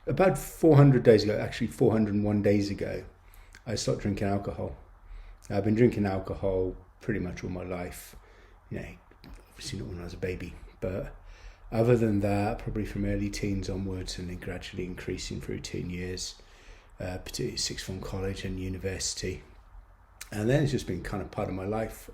About 400 days ago, actually 401 days ago, I stopped drinking alcohol. I've been drinking alcohol pretty much all my life. You know, obviously not when I was a baby, but other than that, probably from early teens onwards and then gradually increasing through teen years, particularly sixth form college and university. And then it's just been kind of part of my life,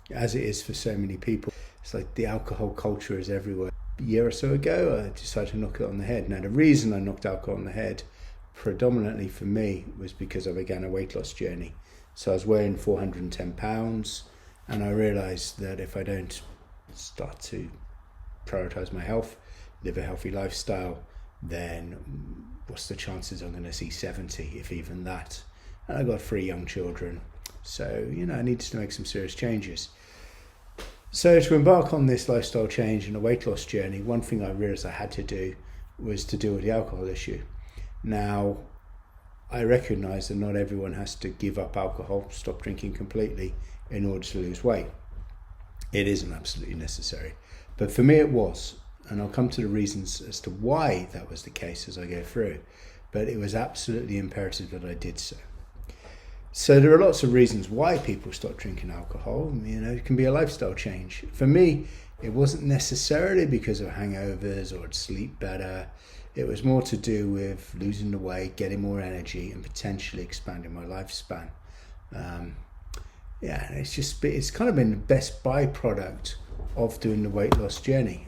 as it is for so many people. It's like the alcohol culture is everywhere. A year or so ago, I decided to knock it on the head. Now, the reason I knocked alcohol on the head, predominantly for me, was because I began a weight loss journey. So I was weighing 410 pounds, and I realised that if I don't start to prioritise my health, live a healthy lifestyle, then what's the chances I'm going to see 70, if even that? And I've got 3 young children, so I needed to make some serious changes. So to embark on this lifestyle change and a weight loss journey, one thing I realised I had to do was to deal with the alcohol issue. Now, I recognise that not everyone has to give up alcohol, stop drinking completely in order to lose weight. It isn't absolutely necessary. But for me it was, and I'll come to the reasons as to why that was the case as I go through. But it was absolutely imperative that I did so. So there are lots of reasons why people stop drinking alcohol. It can be a lifestyle change. For me, it wasn't necessarily because of hangovers or I'd sleep better. It was more to do with losing the weight, getting more energy, and potentially expanding my lifespan. It's kind of been the best byproduct of doing the weight loss journey.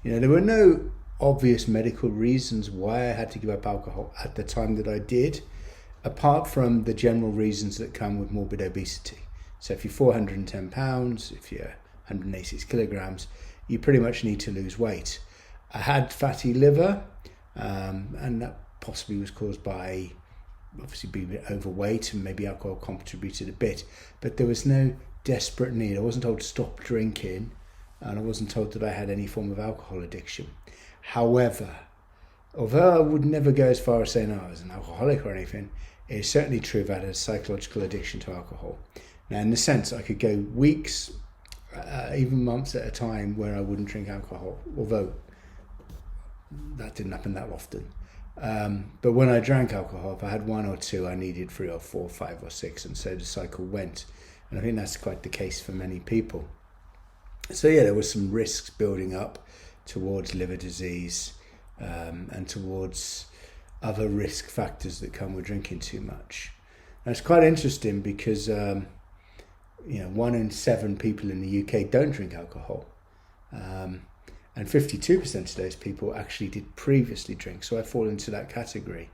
There were no obvious medical reasons why I had to give up alcohol at the time that I did, apart from the general reasons that come with morbid obesity. So if you're 410 pounds, if you're 186 kilograms, you pretty much need to lose weight. I had fatty liver, and that possibly was caused by obviously being a bit overweight, and maybe alcohol contributed a bit, but there was no desperate need. I wasn't told to stop drinking, and I wasn't told that I had any form of alcohol addiction. However, although I would never go as far as saying I was an alcoholic or anything, it is certainly true that I had a psychological addiction to alcohol. Now, in the sense, I could go weeks, even months at a time where I wouldn't drink alcohol, although that didn't happen that often. But when I drank alcohol, if I had 1 or 2, I needed 3 or 4, 5 or 6, and so the cycle went. And I think that's quite the case for many people. So there was some risks building up towards liver disease, and towards other risk factors that come with drinking too much. Now, it's quite interesting because 1 in 7 people in the UK don't drink alcohol, and 52% of those people actually did previously drink, so I fall into that category.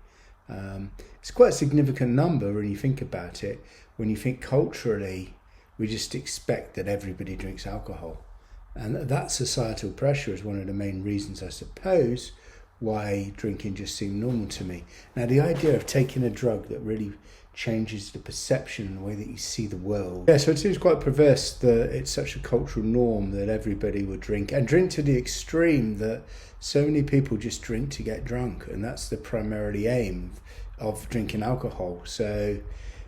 It's quite a significant number when you think about it. When you think culturally, we just expect that everybody drinks alcohol, and that societal pressure is one of the main reasons, I suppose, why drinking just seemed normal to me. Now, the idea of taking a drug that really changes the perception and the way that you see the world. So it seems quite perverse that it's such a cultural norm that everybody would drink, and drink to the extreme that so many people just drink to get drunk, and that's the primarily aim of drinking alcohol. So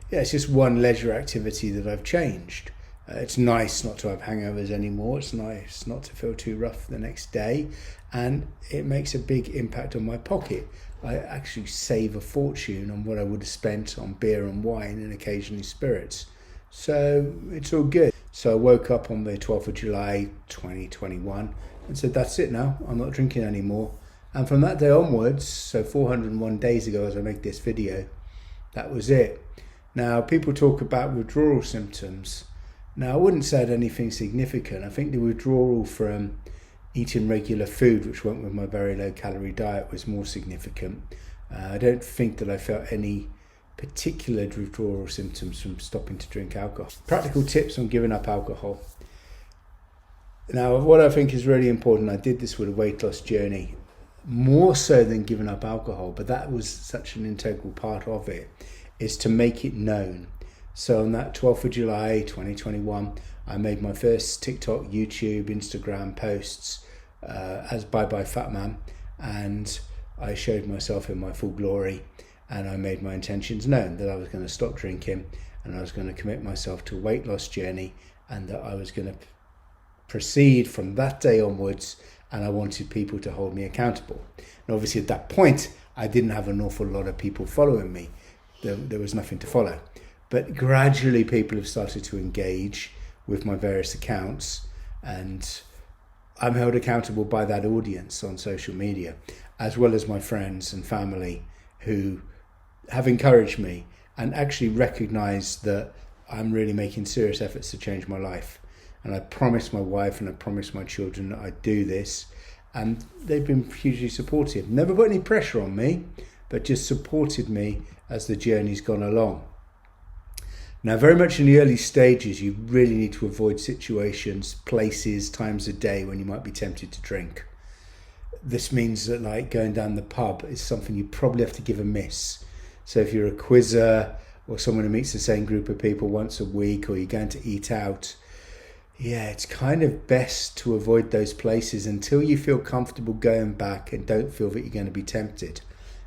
it's just one leisure activity that I've changed. It's nice not to have hangovers anymore. It's nice not to feel too rough the next day, and it makes a big impact on my pocket. I actually save a fortune on what I would have spent on beer and wine and occasionally spirits. So it's all good. So I woke up on the 12th of July 2021 and said, that's it now, I'm not drinking anymore. And from that day onwards, so 401 days ago as I make this video, that was it. Now, people talk about withdrawal symptoms. Now, I wouldn't say I had anything significant. I think the withdrawal from eating regular food, which went with my very low calorie diet, was more significant. I don't think that I felt any particular withdrawal symptoms from stopping to drink alcohol. Practical tips on giving up alcohol. Now, what I think is really important, I did this with a weight loss journey, more so than giving up alcohol, but that was such an integral part of it, is to make it known. So on that 12th of July 2021, I made my first TikTok, YouTube, Instagram posts as Bye Bye Fat Man, and I showed myself in my full glory, and I made my intentions known that I was going to stop drinking, and I was going to commit myself to a weight loss journey, and that I was going to proceed from that day onwards and I wanted people to hold me accountable. And obviously at that point, I didn't have an awful lot of people following me. There was nothing to follow. But gradually people have started to engage with my various accounts, and I'm held accountable by that audience on social media, as well as my friends and family who have encouraged me and actually recognise that I'm really making serious efforts to change my life. And I promised my wife and I promised my children that I'd do this, and they've been hugely supportive. Never put any pressure on me, but just supported me as the journey's gone along. Now, very much in the early stages, you really need to avoid situations, places, times of day when you might be tempted to drink. This means that like going down the pub is something you probably have to give a miss. So if you're a quizzer or someone who meets the same group of people once a week, or you're going to eat out, yeah, it's kind of best to avoid those places until you feel comfortable going back and don't feel that you're going to be tempted.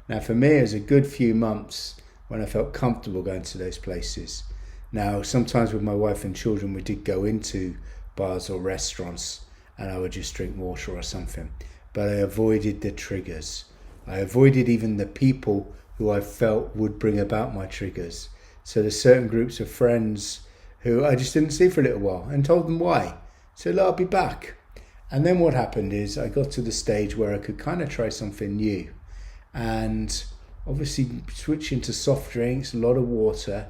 Now, for me, it was a good few months when I felt comfortable going to those places. Now, sometimes with my wife and children, we did go into bars or restaurants and I would just drink water or something. But I avoided the triggers. I avoided even the people who I felt would bring about my triggers. So there's certain groups of friends who I just didn't see for a little while and told them why. So I'll be back. And then what happened is I got to the stage where I could kind of try something new. And obviously switching to soft drinks, a lot of water,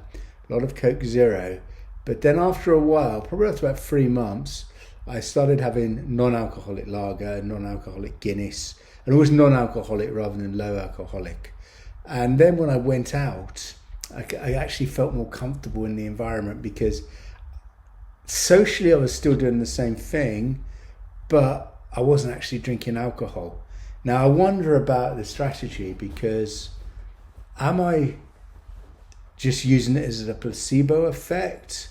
a lot of Coke Zero. But then after a while, probably after about 3 months, I started having non-alcoholic lager, non-alcoholic Guinness, and always non-alcoholic rather than low alcoholic. And then when I went out, I actually felt more comfortable in the environment because socially I was still doing the same thing, but I wasn't actually drinking alcohol. Now I wonder about the strategy, because am I just using it as a placebo effect,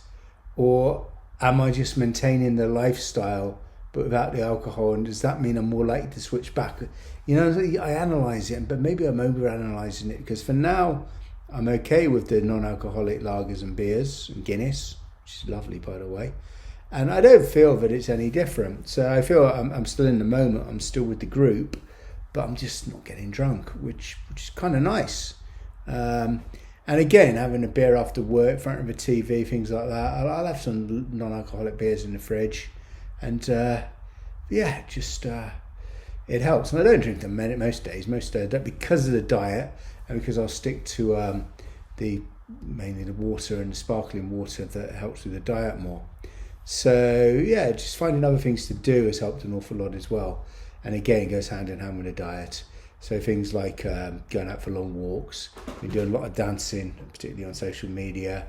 or am I just maintaining the lifestyle but without the alcohol? And does that mean I'm more likely to switch back? You know, I analyse it, but maybe I'm over-analysing it, because for now I'm okay with the non-alcoholic lagers and beers and Guinness, which is lovely, by the way. And I don't feel that it's any different. So I feel I'm still in the moment, I'm still with the group, but I'm just not getting drunk, which is kind of nice. And again, having a beer after work, in front of a TV, things like that. I'll have some non-alcoholic beers in the fridge. And it helps. And I don't drink them most days. Most days I don't, because of the diet, and because I'll stick to mainly the water and the sparkling water that helps with the diet more. So yeah, just finding other things to do has helped an awful lot as well. And again, it goes hand in hand with the diet. So things like going out for long walks, we do a lot of dancing, particularly on social media,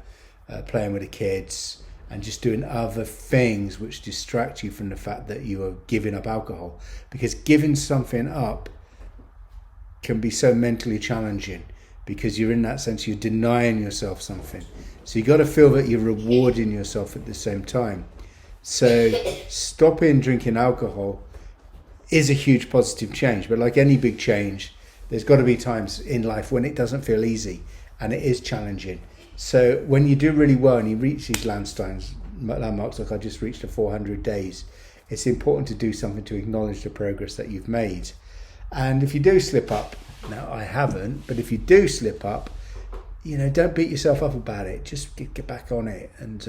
playing with the kids, and just doing other things which distract you from the fact that you are giving up alcohol. Because giving something up can be so mentally challenging, because you're in that sense, you're denying yourself something. So you got to feel that you're rewarding yourself at the same time. So stopping drinking alcohol is a huge positive change, but like any big change, there's got to be times in life when it doesn't feel easy and it is challenging. So when you do really well and you reach these landmarks, like I just reached the 400 days, it's important to do something to acknowledge the progress that you've made. And if you do slip up, now I haven't, but if you do slip up, don't beat yourself up about it. Just get back on it, and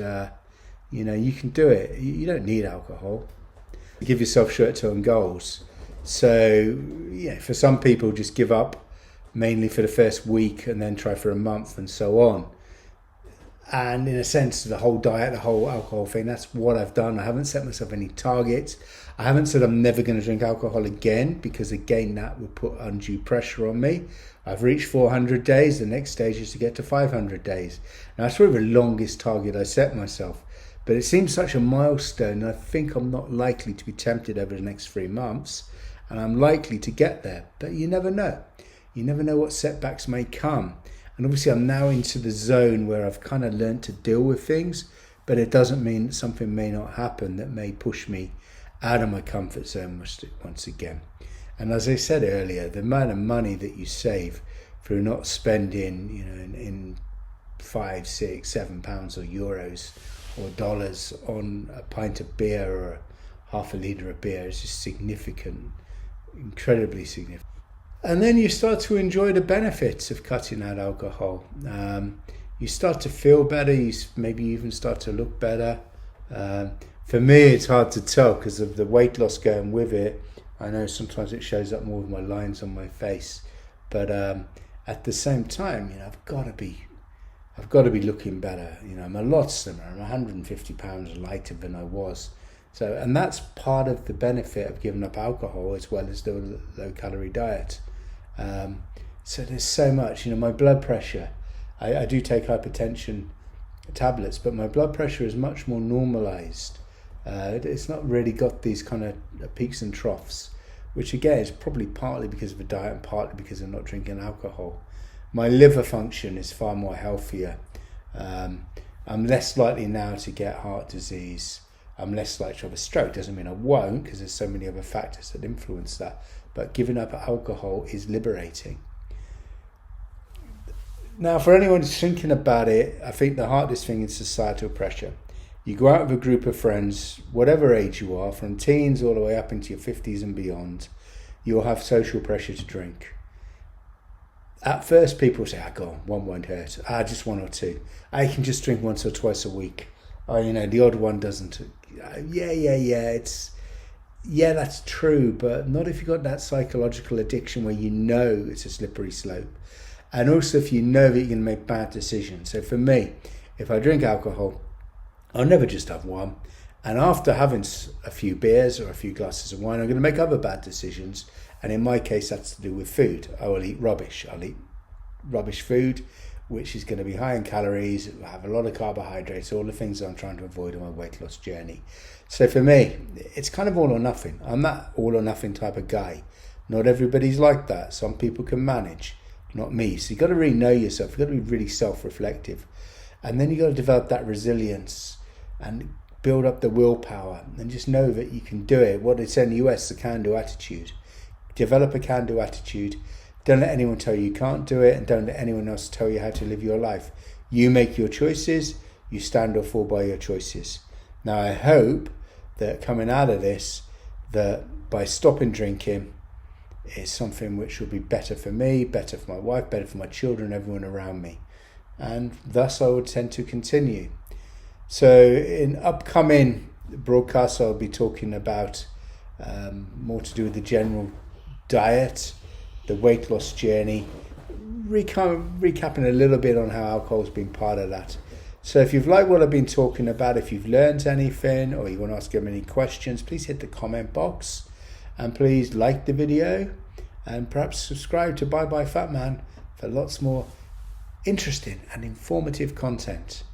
you can do it. You don't need alcohol. Give yourself short-term goals. So for some people, just give up mainly for the first week and then try for a month and so on. And in a sense, the whole diet, the whole alcohol thing, that's what I've done. I haven't set myself any targets. I haven't said I'm never going to drink alcohol again, because again, that would put undue pressure on me. I've reached 400 days. The next stage is to get to 500 days. Now, that's probably the longest target I set myself. But it seems such a milestone, and I think I'm not likely to be tempted over the next 3 months, and I'm likely to get there. But you never know. You never know what setbacks may come. And obviously I'm now into the zone where I've kind of learned to deal with things, but it doesn't mean that something may not happen that may push me out of my comfort zone once again. And as I said earlier, the amount of money that you save through not spending, in £5, £6, £7 or euros or dollars on a pint of beer half a litre of beer is just significant, incredibly significant. And then you start to enjoy the benefits of cutting out alcohol. You start to feel better, you maybe even start to look better. For me, it's hard to tell because of the weight loss going with it. I know sometimes it shows up more with my lines on my face, but at the same time, I've got to be looking better. I'm a lot slimmer. I'm 150 pounds lighter than I was. So, and that's part of the benefit of giving up alcohol as well as the low calorie diet. So there's so much. My blood pressure. I do take hypertension tablets, but my blood pressure is much more normalized. It's not really got these kind of peaks and troughs, which again is probably partly because of the diet and partly because of not drinking alcohol. My liver function is far more healthier. I'm less likely now to get heart disease. I'm less likely to have a stroke. Doesn't mean I won't, because there's so many other factors that influence that. But giving up alcohol is liberating. Now, for anyone who's thinking about it, I think the hardest thing is societal pressure. You go out with a group of friends, whatever age you are, from teens all the way up into your 50s and beyond, you'll have social pressure to drink. At first, people say, go on, one won't hurt. Just one or two. I can just drink once or twice a week. The odd one doesn't. Yeah, that's true, but not if you've got that psychological addiction where it's a slippery slope. And also if you know that you're going to make bad decisions. So for me, if I drink alcohol, I'll never just have one. And after having a few beers or a few glasses of wine, I'm going to make other bad decisions. And in my case, that's to do with food. I will eat rubbish. I'll eat rubbish food, which is going to be high in calories, have a lot of carbohydrates, all the things that I'm trying to avoid on my weight loss journey. So for me, it's kind of all or nothing. I'm that all or nothing type of guy. Not everybody's like that. Some people can manage, not me. So you've got to really know yourself. You've got to be really self-reflective. And then you've got to develop that resilience and build up the willpower and just know that you can do it. What they say in the US, the can-do attitude. Develop a can-do attitude. Don't let anyone tell you can't do it, and don't let anyone else tell you how to live your life. You make your choices, you stand or fall by your choices. Now I hope that coming out of this, that by stopping drinking is something which will be better for me, better for my wife, better for my children, everyone around me. And thus I would tend to continue. So in upcoming broadcasts I'll be talking about more to do with the general diet, the weight loss journey, recapping a little bit on how alcohol has been part of that. So if you've liked what I've been talking about, if you've learned anything or you want to ask them any questions, please hit the comment box and please like the video and perhaps subscribe to Bye Bye Fat Man for lots more interesting and informative content.